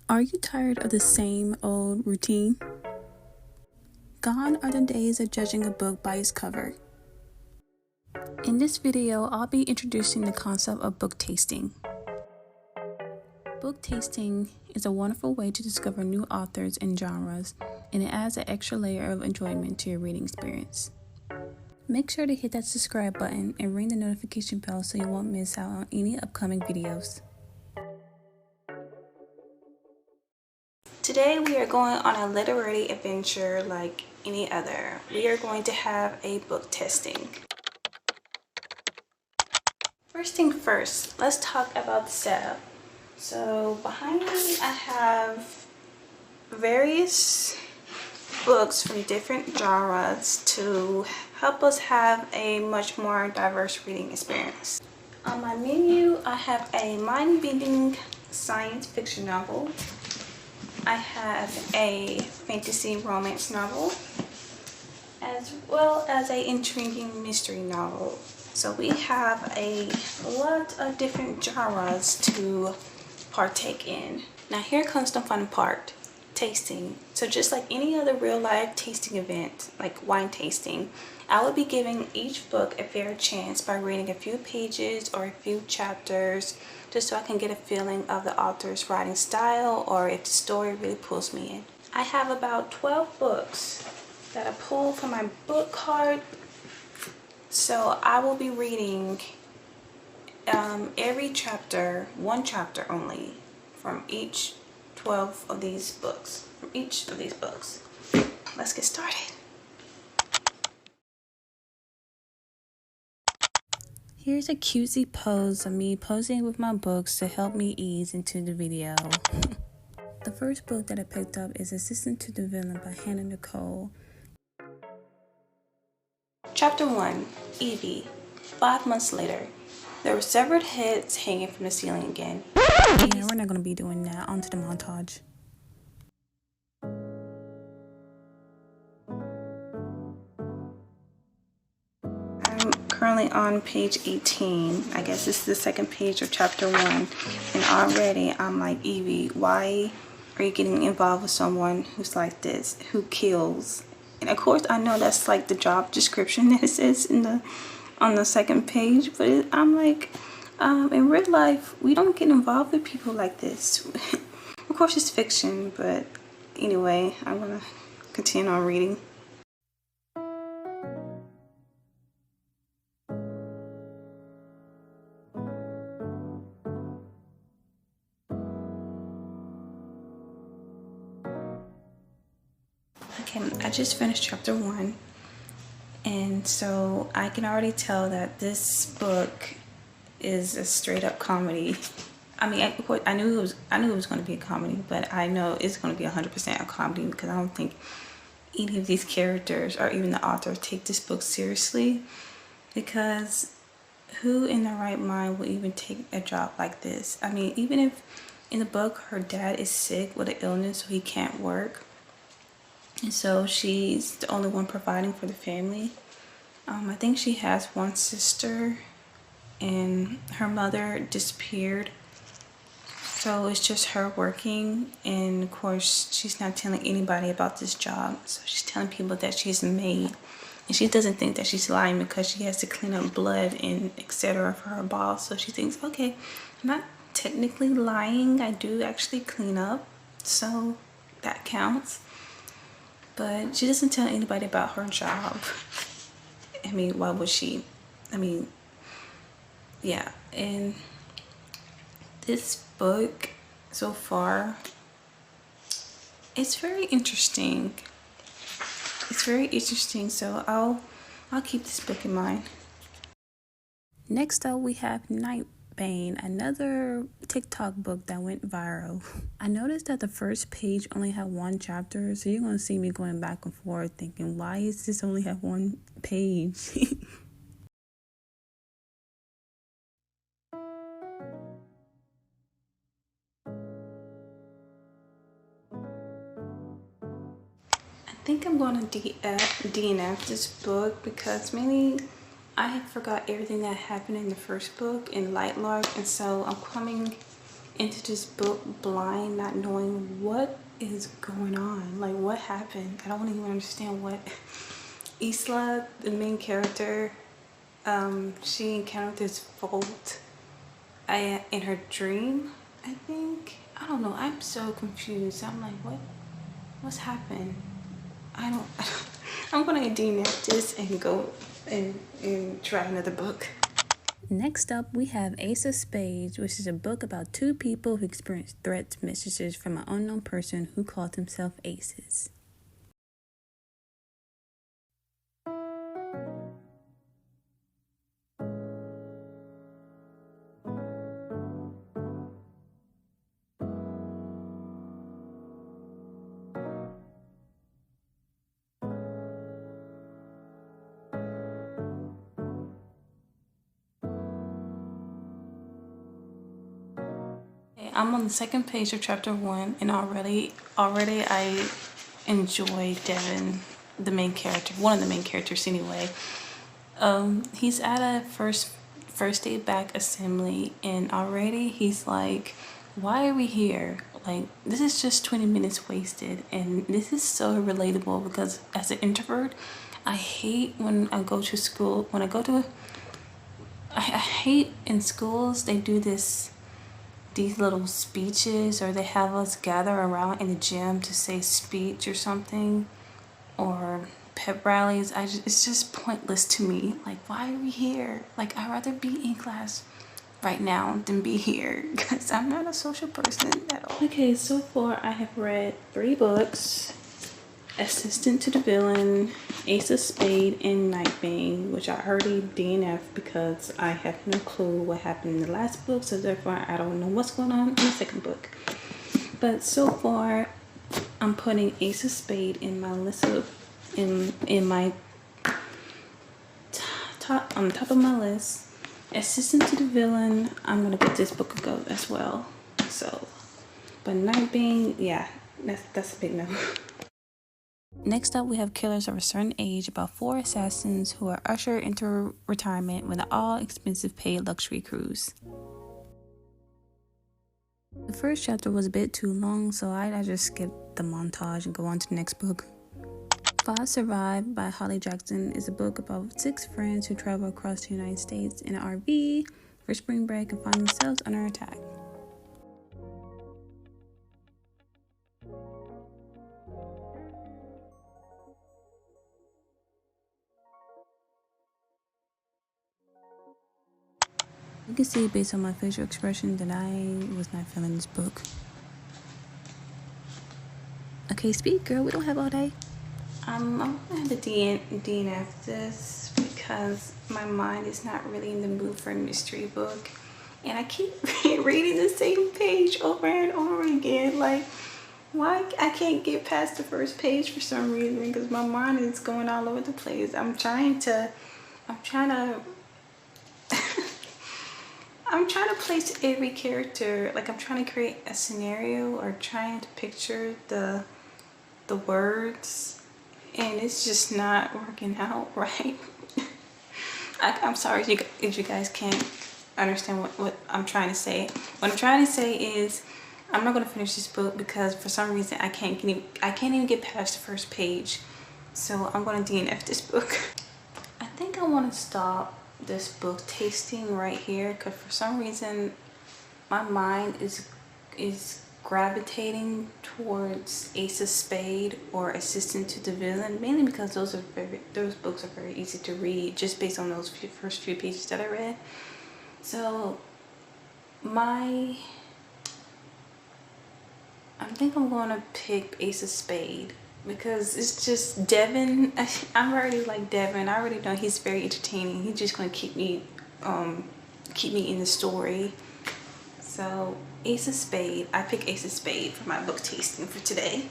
Are you tired of the same old routine? Gone are the days of judging a book by its cover. In this video, I'll be introducing the concept of book tasting. Book tasting is a wonderful way to discover new authors and genres, and it adds an extra layer of enjoyment to your reading experience. Make sure to hit that subscribe button and ring the notification bell so you won't miss out on any upcoming videos. Today we are going on a literary adventure like any other. We are going to have a book testing. First thing first, let's talk about the setup. So behind me I have various books from different genres to help us have a much more diverse reading experience. On my menu I have a mind-bending science fiction novel. I have a fantasy romance novel, as well as an intriguing mystery novel. So we have a lot of different genres to partake in. Now here comes the fun part, tasting. So just like any other real life tasting event, like wine tasting, I will be giving each book a fair chance by reading a few pages or a few chapters, just so I can get a feeling of the author's writing style or if the story really pulls me in. I have about 12 books that I pulled from my book card, so I will be reading every chapter, one chapter only, from each 12 of these books, Let's get started. Here's a cutesy pose of me posing with my books to help me ease into the video. The first book that I picked up is Assistant to the Villain by Hannah Nicole. Chapter 1, Evie. 5 months later. There were severed heads hanging from the ceiling again. Yeah, we're not going to be doing that. On to the montage. Currently on page 18. I guess this is the second page of chapter 1, and already I'm like, Evie, why are you getting involved with someone who's like this, who kills? And of course I know that's like the job description that it says on the second page, but I'm like, in real life we don't get involved with people like this. Of course it's fiction, but anyway, I'm gonna continue on reading. Okay, I just finished chapter 1, and so I can already tell that this book is a straight up comedy. I mean, of course, I knew it was going to be a comedy, but I know it's going to be 100% a comedy because I don't think any of these characters or even the author take this book seriously, because who in their right mind will even take a job like this? I mean, even if in the book her dad is sick with an illness so he can't work, and so she's the only one providing for the family. I think she has one sister and her mother disappeared, so it's just her working, and of course she's not telling anybody about this job. So she's telling people that she's a maid, and she doesn't think that she's lying because she has to clean up blood and etc. for her boss. So she thinks, okay, I'm not technically lying, I do actually clean up, so that counts. But she doesn't tell anybody about her job. I mean, why would she? I mean, yeah. And this book so far, it's very interesting. It's very interesting, so I'll keep this book in mind. Next up we have Nightbane, another TikTok book that went viral. I noticed that the first page only had one chapter, so you're going to see me going back and forth thinking, why does this only have one page? I think I'm going to DNF this book because maybe I forgot everything that happened in the first book in Light Lark, and so I'm coming into this book blind, not knowing what is going on. Like, what happened? I don't even understand what Isla, the main character, she encountered this vault in her dream, I think. I don't know. I'm so confused. I'm like, what's happened? I don't I'm gonna DNF this and go and try another book. Next up, we have Ace of Spades, which is a book about two people who experience threats messages from an unknown person who calls himself Aces. I'm on the second page of chapter 1, and already I enjoy Devin, the main character, one of the main characters anyway. He's at a first day back assembly, and already he's like, why are we here? Like, this is just 20 minutes wasted. And this is so relatable because as an introvert, I hate when I go to school, I hate in schools they do these little speeches, or they have us gather around in the gym to say speech or something, or pep rallies. It's just pointless to me. Like, why are we here? Like, I'd rather be in class right now than be here because I'm not a social person at all. Okay, so far I have read 3 books: Assistant to the Villain, Ace of Spade, and Nightbane, which I already DNF because I have no clue what happened in the last book, so therefore I don't know what's going on in the second book. But so far, I'm putting Ace of Spade in my list of in my top, on the top of my list. Assistant to the Villain, I'm gonna give this book a go as well. So, but Nightbane, yeah, that's a big no. Next up, we have Killers of a Certain Age, about 4 assassins who are ushered into retirement with an all-expensive paid luxury cruise. The first chapter was a bit too long, so I just skipped the montage and go on to the next book. Five Survive by Holly Jackson is a book about 6 friends who travel across the United States in an RV for spring break and find themselves under attack. You can see based on my facial expression that I was not feeling this book. Okay, speak, girl. We don't have all day. I'm gonna have to DNF this because my mind is not really in the mood for a mystery book, and I keep reading the same page over and over again. Like, why I can't get past the first page for some reason? Because my mind is going all over the place. I'm trying to place every character, like I'm trying to create a scenario or trying to picture the words, and it's just not working out right. I'm sorry if you guys can't understand what I'm trying to say. What I'm trying to say is I'm not going to finish this book because for some reason I can't even get past the first page. So I'm going to DNF this book. I think I want to stop this book tasting right here because for some reason my mind is gravitating towards Ace of Spade or Assistant to the Villain, mainly because those books are very easy to read just based on those first few pages that I read. So I think I'm going to pick Ace of Spade because it's just Devin. I'm already like Devin. I already know he's very entertaining. He's just going to keep me in the story. So Ace of Spade. I pick Ace of Spade for my book tasting for today.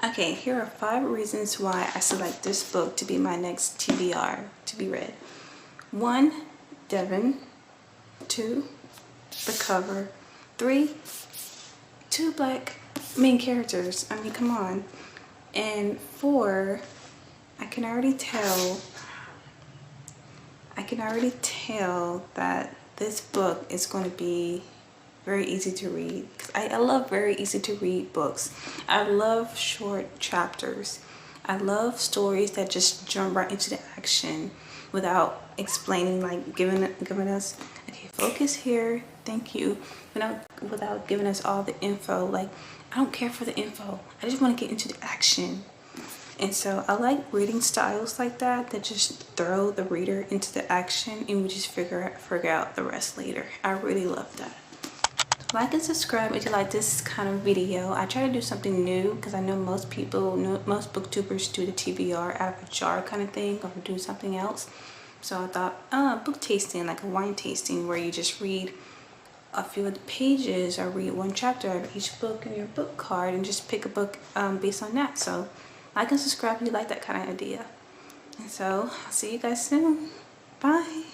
Okay, here are 5 reasons why I select this book to be my next TBR to be read. 1, Devin. 2, the cover. 3, 2 black main characters. I mean, come on. And 4, I can already tell can already tell that this book is going to be very easy to read. I love very easy to read books. I love short chapters. I love stories that just jump right into the action without explaining, like giving us, okay, focus here, thank you, without giving us all the info. Like, I don't care for the info. I just want to get into the action. And so I like reading styles like that just throw the reader into the action, and we just figure out the rest later. I really love that. Like and subscribe if you like this kind of video. I try to do something new because I know most booktubers do the TBR out of a jar kind of thing, or do something else. So I thought book tasting, like a wine tasting, where you just read a few of the pages or read one chapter out of each book in your book card and just pick a book based on that. So like and subscribe if you like that kind of idea. And so I'll see you guys soon. Bye.